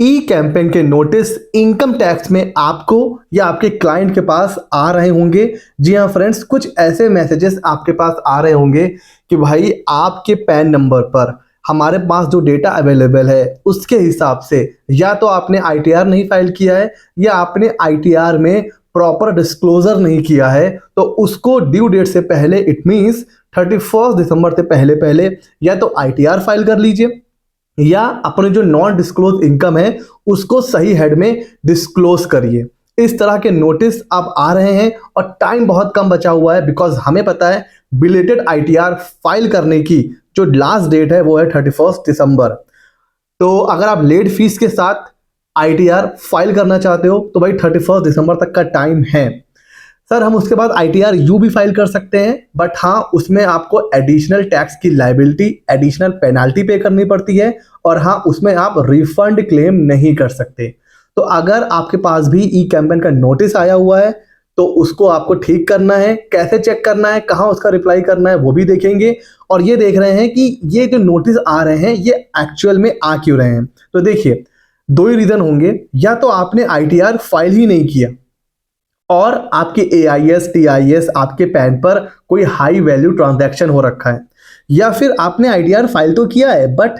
ई campaign के notice income tax में आपको या आपके क्लाइंट के पास आ रहे होंगे। जी हाँ फ्रेंड्स, कुछ ऐसे मैसेजेस आपके पास आ रहे होंगे कि भाई आपके पैन नंबर पर हमारे पास जो डेटा अवेलेबल है उसके हिसाब से या तो आपने आईटीआर नहीं फाइल किया है या आपने आईटीआर में प्रॉपर डिस्क्लोजर नहीं किया है, तो उसको ड्यू डेट से पहले इट मीन्स 31 दिसंबर से पहले पहले या तो आईटीआर फाइल कर लीजिए या अपने जो नॉन डिस्क्लोज इनकम है उसको सही हेड में डिस्क्लोज करिए। इस तरह के नोटिस अब आ रहे हैं और टाइम बहुत कम बचा हुआ है, बिकॉज हमें पता है बिलेटेड आईटीआर फाइल करने की जो लास्ट डेट है वो है 31 दिसंबर। तो अगर आप लेट फीस के साथ आईटीआर फाइल करना चाहते हो तो भाई 31 दिसंबर तक का टाइम है। सर हम उसके बाद आईटीआर यू भी फाइल कर सकते हैं, बट हाँ उसमें आपको एडिशनल टैक्स की लाइबिलिटी, एडिशनल पेनाल्टी पे करनी पड़ती है और हाँ उसमें आप रिफंड क्लेम नहीं कर सकते। तो अगर आपके पास भी ई कैंपेन का नोटिस आया हुआ है तो उसको आपको ठीक करना है। कैसे चेक करना है, कहाँ उसका रिप्लाई करना है वो भी देखेंगे और ये देख रहे हैं कि ये जो नोटिस आ रहे हैं ये एक्चुअल में आ क्यों रहे हैं। तो देखिए दो ही रीजन होंगे, या तो आपने आईटीआर फाइल ही नहीं किया और आपके एआईएस टीआईएस आपके पैन पर कोई हाई वैल्यू ट्रांजैक्शन हो रखा है, या फिर आपने आईटीआर फाइल तो किया है बट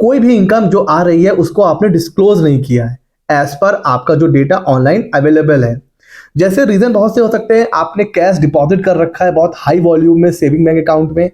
कोई भी इनकम जो आ रही है उसको आपने डिस्क्लोज नहीं किया है एज पर आपका जो डेटा ऑनलाइन अवेलेबल है। जैसे रीजन बहुत से हो सकते हैं, आपने कैश डिपॉजिट कर रखा है बहुत हाई वॉल्यूम में सेविंग बैंक अकाउंट में,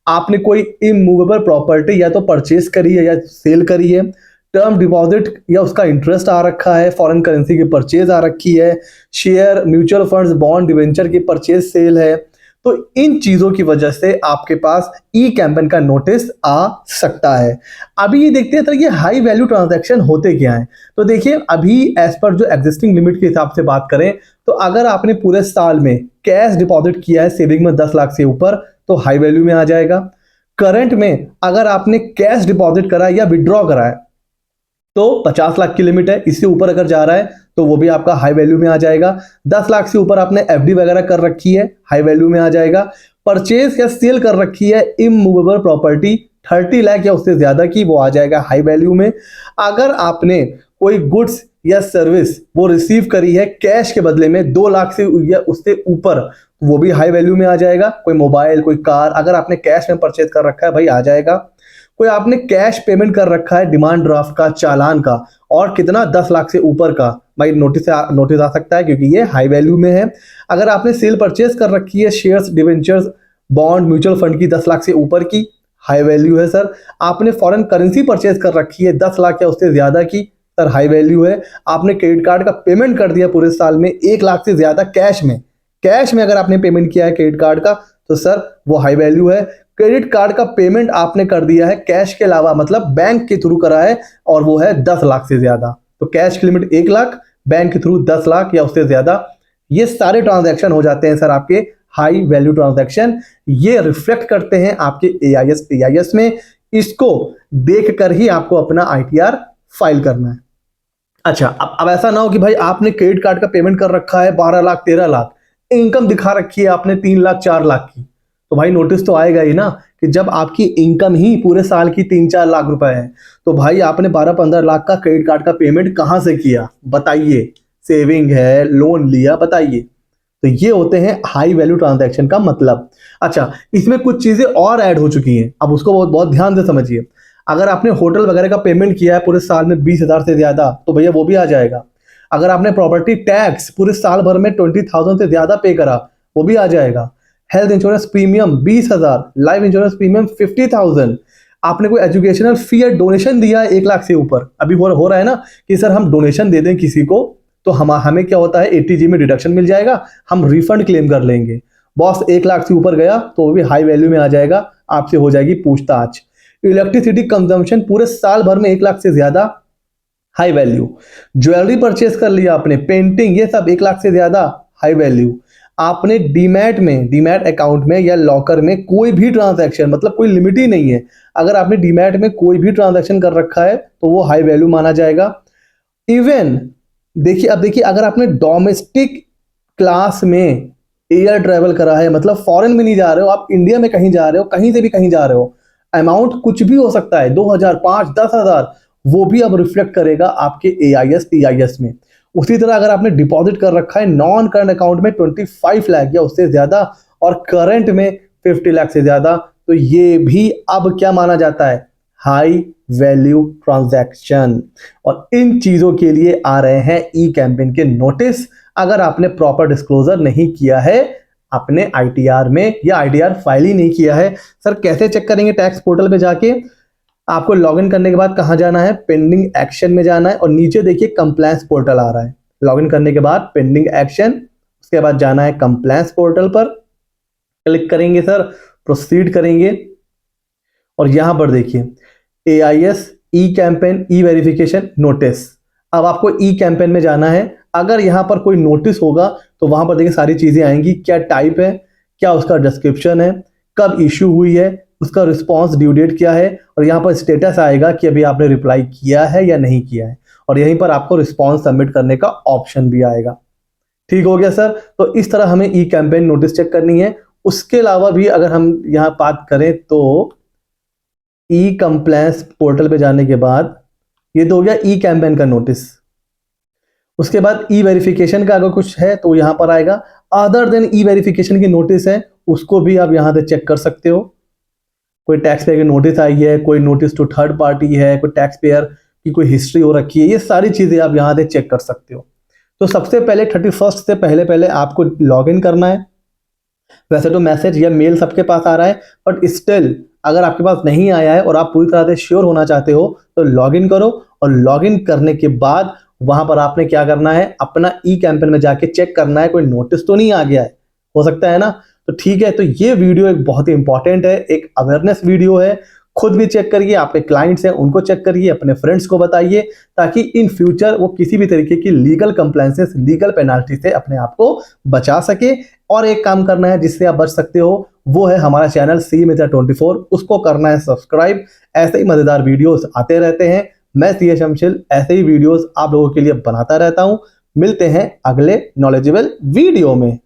आपने कोई इमूवेबल प्रॉपर्टी या तो परचेज करी है या सेल करी है, टर्म डिपॉजिट या उसका इंटरेस्ट आ रखा है, फॉरेन करेंसी की परचेज आ रखी है, share mutual funds bond debenture की परचेज सेल है, तो इन चीजों की वजह से आपके पास ई कैंपेन का नोटिस आ सकता है। अभी ये देखते हैं सर ये हाई वैल्यू ट्रांजैक्शन होते क्या हैं। तो देखिए अभी एज पर जो एग्जिस्टिंग लिमिट के हिसाब से बात करें तो अगर आपने पूरे साल में कैश डिपॉजिट किया है सेविंग में 10 लाख से ऊपर तो हाई वैल्यू में आ जाएगा। करंट में अगर आपने कैश डिपॉजिट करा है या विड्रॉ करा है तो 50 लाख की लिमिट है, इससे ऊपर अगर जा रहा है तो वो भी आपका हाई वैल्यू में आ जाएगा। 10 लाख से ऊपर आपने एफडी वगैरह कर रखी है हाई वैल्यू में आ जाएगा। परचेज या सेल कर रखी है इमूवेबल प्रॉपर्टी 30 लाख या उससे ज्यादा की, वो आ जाएगा हाई वैल्यू में। अगर आपने कोई गुड्स या सर्विस वो रिसीव करी है कैश के बदले में 2 लाख से या उससे ऊपर, वो भी हाई वैल्यू में आ जाएगा। कोई मोबाइल कोई कार अगर आपने कैश में परचेज कर रखा है भाई आ जाएगा। कोई आपने कैश पेमेंट कर रखा है डिमांड ड्राफ्ट का चालान का और कितना 10 लाख से ऊपर का, भाई नोटिस आ सकता है क्योंकि ये हाई वैल्यू में है। अगर आपने सेल परचेज कर रखी है shares debentures bond mutual fund की 10 लाख से ऊपर की, हाई वैल्यू है सर। आपने फॉरेन करेंसी परचेज कर रखी है 10 लाख या उससे ज्यादा की, सर हाई वैल्यू है। आपने क्रेडिट कार्ड का पेमेंट कर दिया पूरे साल में 1 लाख से ज्यादा कैश में अगर आपने पेमेंट किया है क्रेडिट कार्ड का तो सर वो हाई वैल्यू है। क्रेडिट कार्ड का पेमेंट आपने कर दिया है कैश के अलावा, मतलब बैंक के थ्रू करा है और वो है 10 लाख से ज्यादा, तो कैश की लिमिट 1 लाख, बैंक के थ्रू 10 लाख या उससे ज्यादा, ये सारे ट्रांजैक्शन हो जाते हैं सर आपके हाई वैल्यू ट्रांजैक्शन। ये रिफ्लेक्ट करते हैं आपके एआईएस टीआईएस में। इसको देखकर ही आपको अपना आईटीआर फाइल करना है। अच्छा अब ऐसा ना हो कि भाई आपने क्रेडिट कार्ड का पेमेंट कर रखा है 12 लाख 13 लाख, इनकम दिखा रखी है आपने 3 लाख 4 लाख की, तो भाई नोटिस तो आएगा ही ना कि जब आपकी इनकम ही पूरे साल की 3-4 लाख रुपए है तो भाई आपने 12-15 लाख का क्रेडिट कार्ड का पेमेंट कहां से किया बताइए, सेविंग है लोन लिया बताइए। तो ये होते हैं हाई वैल्यू ट्रांजैक्शन का मतलब। अच्छा इसमें कुछ चीजें और ऐड हो चुकी हैं, अब उसको बहुत बहुत ध्यान से समझिए। अगर आपने होटल वगैरह का पेमेंट किया है पूरे साल में 20,000 से ज्यादा तो भैया वो भी आ जाएगा। अगर आपने प्रॉपर्टी टैक्स पूरे साल भर में 20,000 से ज्यादा पे करा वो भी आ जाएगा। Health insurance premium 20,000, life insurance premium 50,000, आपने कोई एजुकेशनल फी या डोनेशन दिया है 1 लाख से ऊपर, अभी हो रहा है ना कि सर हम डोनेशन दे दें किसी को तो हमें क्या होता है 80G में डिडक्शन मिल जाएगा, हम रिफंड क्लेम कर लेंगे। बॉस 1 लाख से ऊपर गया तो वो भी हाई वैल्यू में आ जाएगा, आपसे हो जाएगी पूछताछ। इलेक्ट्रिसिटी कंजम्पशन पूरे साल भर में 1 लाख से ज्यादा, हाई वैल्यू। ज्वेलरी परचेज कर लिया आपने, पेंटिंग, ये सब 1 लाख से ज्यादा, हाई वैल्यू। आपने डीमैट अकाउंट में या लॉकर में कोई भी ट्रांजैक्शन, मतलब कोई लिमिट ही नहीं है, अगर आपने डीमैट में कोई भी ट्रांजैक्शन कर रखा है तो वो हाई वैल्यू माना जाएगा। इवन देखिए अगर आपने डोमेस्टिक क्लास में एयर ट्रेवल करा है, मतलब फॉरेन में नहीं जा रहे हो आप, इंडिया में कहीं जा रहे हो, कहीं से भी कहीं जा रहे हो, अमाउंट कुछ भी हो सकता है 2,000 5 10,000, वो भी अब रिफ्लेक्ट करेगा आपके AIS TIS में। उसी तरह अगर आपने डिपॉजिट कर रखा है नॉन करंट अकाउंट में 25 लाख या उससे ज़्यादा और करंट में 50 लाख से ज़्यादा, तो ये भी अब क्या माना जाता है, हाई वैल्यू ट्रांजैक्शन। और इन चीज़ों के लिए आ रहे हैं ई कैंपेन के नोटिस, अगर आपने प्रॉपर डिस्क्लोजर नहीं किया है अपने ITR में या ITR फाइल ही नहीं किया है। सर कैसे चेक करेंगे टैक्स पोर्टल पे जाके? आपको लॉगिन करने के बाद कहाँ जाना है, पेंडिंग एक्शन में जाना है और नीचे देखिए कंप्लायंस पोर्टल आ रहा है। लॉगिन करने के बाद पेंडिंग एक्शन, उसके बाद जाना है कंप्लायंस पोर्टल पर, क्लिक करेंगे सर, प्रोसीड करेंगे और यहां पर देखिए AIS ई कैंपेन ई वेरिफिकेशन नोटिस। अब आपको ई कैंपेन में जाना है। अगर यहां पर कोई नोटिस होगा तो वहां पर देखिए सारी चीजें आएंगी, क्या टाइप है, क्या उसका डिस्क्रिप्शन है, कब इश्यू हुई है, उसका रिस्पॉन्स ड्यू डेट क्या है और यहाँ पर स्टेटस आएगा कि अभी आपने रिप्लाई किया है या नहीं किया है और यहीं पर आपको रिस्पॉन्स सबमिट करने का ऑप्शन भी आएगा। ठीक हो गया सर। तो इस तरह हमें ई कैंपेन नोटिस चेक करनी है। उसके अलावा भी अगर हम यहाँ बात करें तो ई कंप्लायंस पोर्टल पे जाने के बाद ये तो हो गया ई कैंपेन का नोटिस। उसके बाद ई वेरिफिकेशन का अगर कुछ है तो यहाँ पर आएगा। अदर देन ई वेरिफिकेशन की नोटिस है, उसको भी आप यहाँ से चेक कर सकते हो। कोई टैक्स पेयर की नोटिस आई है, कोई नोटिस टू थर्ड पार्टी है, कोई टैक्स पेयर की कोई हिस्ट्री हो रखी है, ये सारी चीज़ें आप यहाँ से चेक कर सकते हो। तो सबसे पहले 31 से पहले पहले आपको लॉग इन करना है। वैसे तो मैसेज या मेल सबके पास आ रहा है, बट स्टिल अगर आपके पास नहीं आया है और आप पूरी तरह से श्योर होना चाहते हो तो लॉग इन करो और लॉग इन करने के बाद वहां पर आपने क्या करना है, अपना ई कैंपेन में जाके चेक करना है कोई नोटिस तो नहीं आ गया है। हो सकता है ना, तो ठीक है। तो ये वीडियो एक बहुत ही इंपॉर्टेंट है, एक अवेयरनेस वीडियो है। खुद भी चेक करिए, आपके क्लाइंट्स हैं उनको चेक करिए, अपने फ्रेंड्स को बताइए ताकि इन फ्यूचर वो किसी भी तरीके की लीगल कंप्लायंसेस, लीगल पेनाल्टी से अपने आप को बचा सके। और एक काम करना है जिससे आप बच सकते हो, वो है हमारा चैनल सी मित्र 24, उसको करना है सब्सक्राइब। ऐसे ही मजेदार वीडियोस आते रहते हैं। मैं सी शमशिल ऐसे ही वीडियोस आप लोगों के लिए बनाता रहता हूं। मिलते हैं अगले नॉलेजेबल वीडियो में।